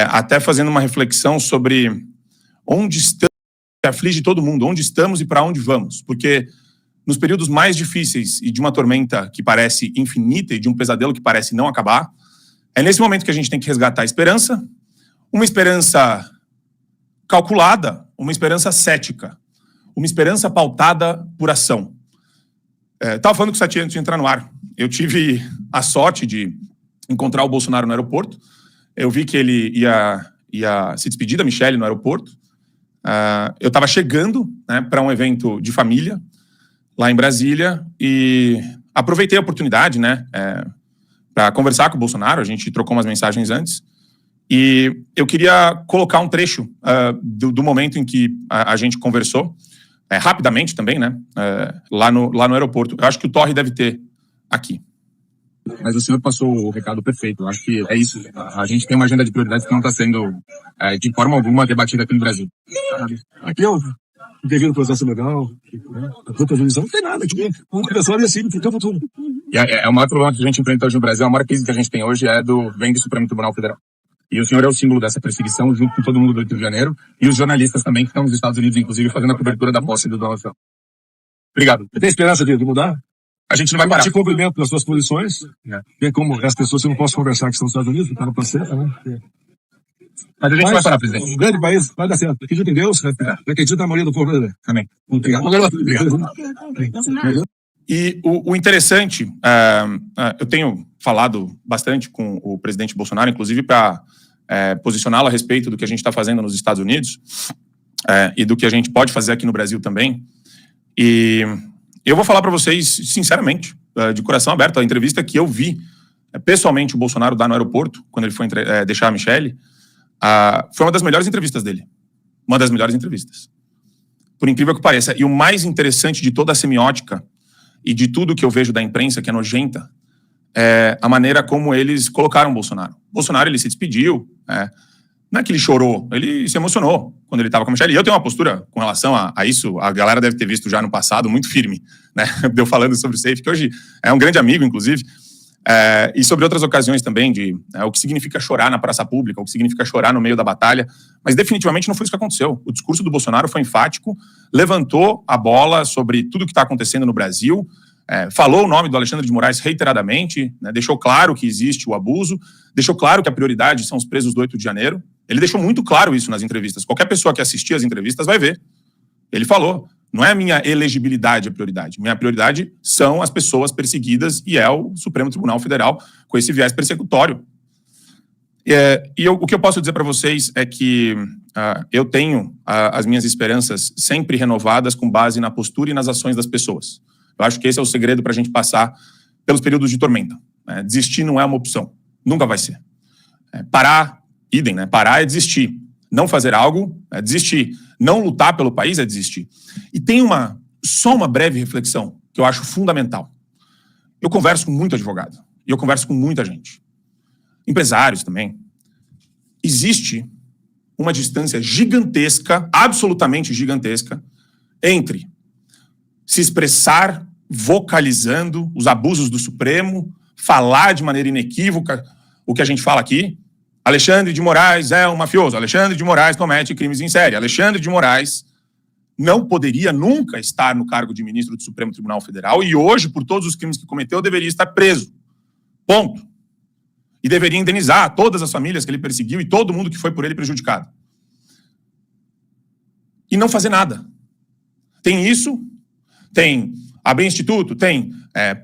até fazendo uma reflexão sobre onde estamos, que aflige todo mundo, onde estamos e para onde vamos. Porque nos períodos mais difíceis e de uma tormenta que parece infinita e de um pesadelo que parece não acabar, é nesse momento que a gente tem que resgatar a esperança, uma esperança calculada, uma esperança cética, uma esperança pautada por ação. Estava falando com o Sati antes de entrar no ar. Eu tive a sorte de encontrar o Bolsonaro no aeroporto. Eu vi que ele ia se despedir da Michelle no aeroporto. Eu estava chegando, né, para um evento de família lá em Brasília e aproveitei a oportunidade, né, para conversar com o Bolsonaro. A gente trocou umas mensagens antes e eu queria colocar um trecho do momento em que a gente conversou, rapidamente também, né, lá no aeroporto. Eu acho que o Torre deve ter aqui. Mas o senhor passou o recado perfeito. Eu acho que é isso. A gente tem uma agenda de prioridades que não está sendo, de forma alguma, debatida aqui no Brasil. Aqui eu devido ao processo legal, a própria jurisdição, não tem nada. Aqui, vamos começar e assim, ficamos tudo. E o maior problema que a gente enfrenta hoje no Brasil, a maior crise que a gente tem hoje vem do Supremo Tribunal Federal. E o senhor é o símbolo dessa perseguição, junto com todo mundo do Rio de Janeiro, e os jornalistas também, que estão nos Estados Unidos, inclusive, fazendo a cobertura da posse do Donald Trump. Obrigado. Você tem esperança de mudar? A gente não vai parar. Te cumprimento nas suas posições. Tem como as pessoas que eu não posso conversar que estão nos Estados Unidos, que estão no processo, né? Mas a gente vai parar, presidente. Um grande país, vai dar certo. Acredito em Deus, acredito na maioria do povo brasileiro. Amém. Obrigado. E o interessante, eu tenho falado bastante com o presidente Bolsonaro, inclusive para posicioná-lo a respeito do que a gente está fazendo nos Estados Unidos e do que a gente pode fazer aqui no Brasil também. E eu vou falar para vocês, sinceramente, de coração aberto, a entrevista que eu vi pessoalmente o Bolsonaro dar no aeroporto, quando ele foi deixar a Michelle, foi uma das melhores entrevistas dele. Uma das melhores entrevistas. Por incrível que pareça. E o mais interessante de toda a semiótica e de tudo que eu vejo da imprensa, que é nojenta, é a maneira como eles colocaram o Bolsonaro. O Bolsonaro, ele se despediu, não é que ele chorou, ele se emocionou quando ele estava com a Michelle. E eu tenho uma postura com relação a isso, a galera deve ter visto já no passado, muito firme, né? Eu falando sobre o Safe, que hoje é um grande amigo, inclusive, e sobre outras ocasiões também, de o que significa chorar na praça pública, o que significa chorar no meio da batalha, mas definitivamente não foi isso que aconteceu. O discurso do Bolsonaro foi enfático, levantou a bola sobre tudo o que está acontecendo no Brasil, falou o nome do Alexandre de Moraes reiteradamente, né, deixou claro que existe o abuso, deixou claro que a prioridade são os presos do 8 de janeiro. Ele deixou muito claro isso nas entrevistas. Qualquer pessoa que assistir as entrevistas vai ver. Ele falou, não é a minha elegibilidade a prioridade. Minha prioridade são as pessoas perseguidas e é o Supremo Tribunal Federal com esse viés persecutório. O que eu posso dizer para vocês é que eu tenho as minhas esperanças sempre renovadas com base na postura e nas ações das pessoas. Eu acho que esse é o segredo para a gente passar pelos períodos de tormenta. Desistir não é uma opção. Nunca vai ser. Parar, idem, né? Parar é desistir. Não fazer algo é desistir. Não lutar pelo país é desistir. E tem só uma breve reflexão que eu acho fundamental. Eu converso com muito advogado. E eu converso com muita gente. Empresários também. Existe uma distância gigantesca, absolutamente gigantesca, entre se expressar vocalizando os abusos do Supremo, falar de maneira inequívoca o que a gente fala aqui. Alexandre de Moraes é um mafioso. Alexandre de Moraes comete crimes em série. Alexandre de Moraes não poderia nunca estar no cargo de ministro do Supremo Tribunal Federal e hoje, por todos os crimes que cometeu, deveria estar preso. Ponto. E deveria indenizar todas as famílias que ele perseguiu e todo mundo que foi por ele prejudicado. E não fazer nada. Tem isso, tem abrir instituto, tem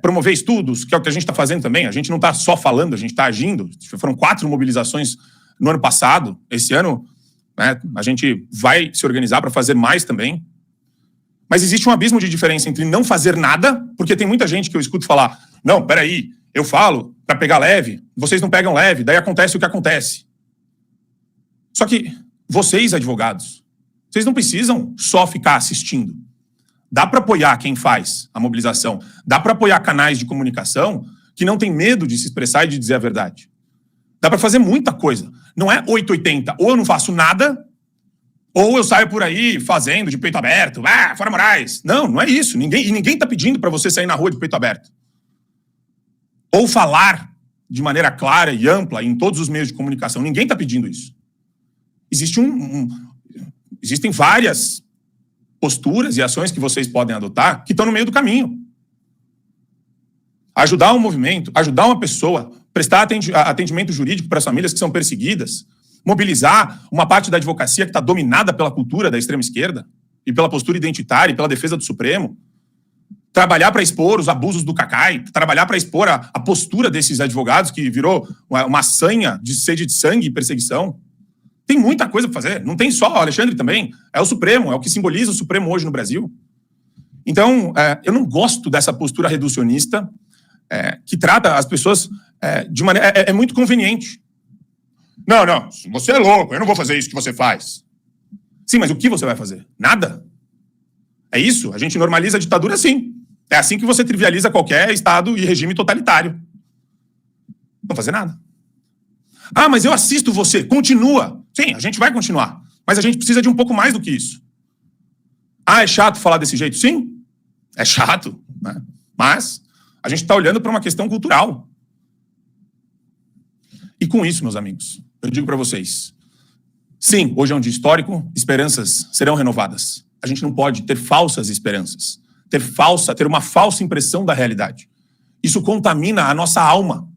promover estudos, que é o que a gente está fazendo também. A gente não está só falando, a gente está agindo. Foram 4 mobilizações no ano passado. Esse ano, né, a gente vai se organizar para fazer mais também. Mas existe um abismo de diferença entre não fazer nada, porque tem muita gente que eu escuto falar, não, peraí, eu falo para pegar leve, vocês não pegam leve, daí acontece o que acontece. Só que vocês, advogados, vocês não precisam só ficar assistindo. Dá para apoiar quem faz a mobilização. Dá para apoiar canais de comunicação que não tem medo de se expressar e de dizer a verdade. Dá para fazer muita coisa. Não é 880. Ou eu não faço nada, ou eu saio por aí fazendo de peito aberto. Fora Moraes. Não, não é isso. Ninguém está pedindo para você sair na rua de peito aberto. Ou falar de maneira clara e ampla em todos os meios de comunicação. Ninguém está pedindo isso. Existem várias posturas e ações que vocês podem adotar que estão no meio do caminho. Ajudar um movimento, ajudar uma pessoa, prestar atendimento jurídico para as famílias que são perseguidas, mobilizar uma parte da advocacia que está dominada pela cultura da extrema-esquerda e pela postura identitária e pela defesa do Supremo, trabalhar para expor os abusos do Cacai, trabalhar para expor a postura desses advogados que virou uma sanha de sede de sangue e perseguição. Tem muita coisa para fazer. Não tem só o Alexandre também. É o Supremo, é o que simboliza o Supremo hoje no Brasil. Então, eu não gosto dessa postura reducionista que trata as pessoas de maneira... É muito conveniente. Não, você é louco, eu não vou fazer isso que você faz. Sim, mas o que você vai fazer? Nada. É isso? A gente normaliza a ditadura assim. É assim que você trivializa qualquer Estado e regime totalitário. Não fazer nada. Ah, mas eu assisto você. Continua. Sim, a gente vai continuar. Mas a gente precisa de um pouco mais do que isso. Ah, é chato falar desse jeito? Sim, é chato, né? Mas a gente está olhando para uma questão cultural. E com isso, meus amigos, eu digo para vocês, sim, hoje é um dia histórico, esperanças serão renovadas. A gente não pode ter falsas esperanças, ter uma falsa impressão da realidade. Isso contamina a nossa alma.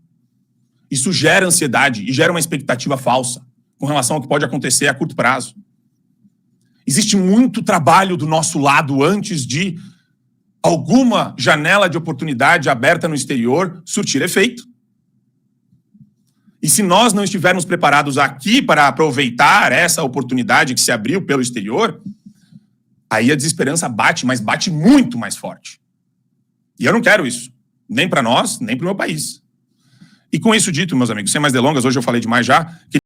Isso gera ansiedade e gera uma expectativa falsa com relação ao que pode acontecer a curto prazo. Existe muito trabalho do nosso lado antes de alguma janela de oportunidade aberta no exterior surtir efeito. E se nós não estivermos preparados aqui para aproveitar essa oportunidade que se abriu pelo exterior, aí a desesperança bate, mas bate muito mais forte. E eu não quero isso, nem para nós, nem para o meu país. E com isso dito, meus amigos, sem mais delongas, hoje eu falei demais já,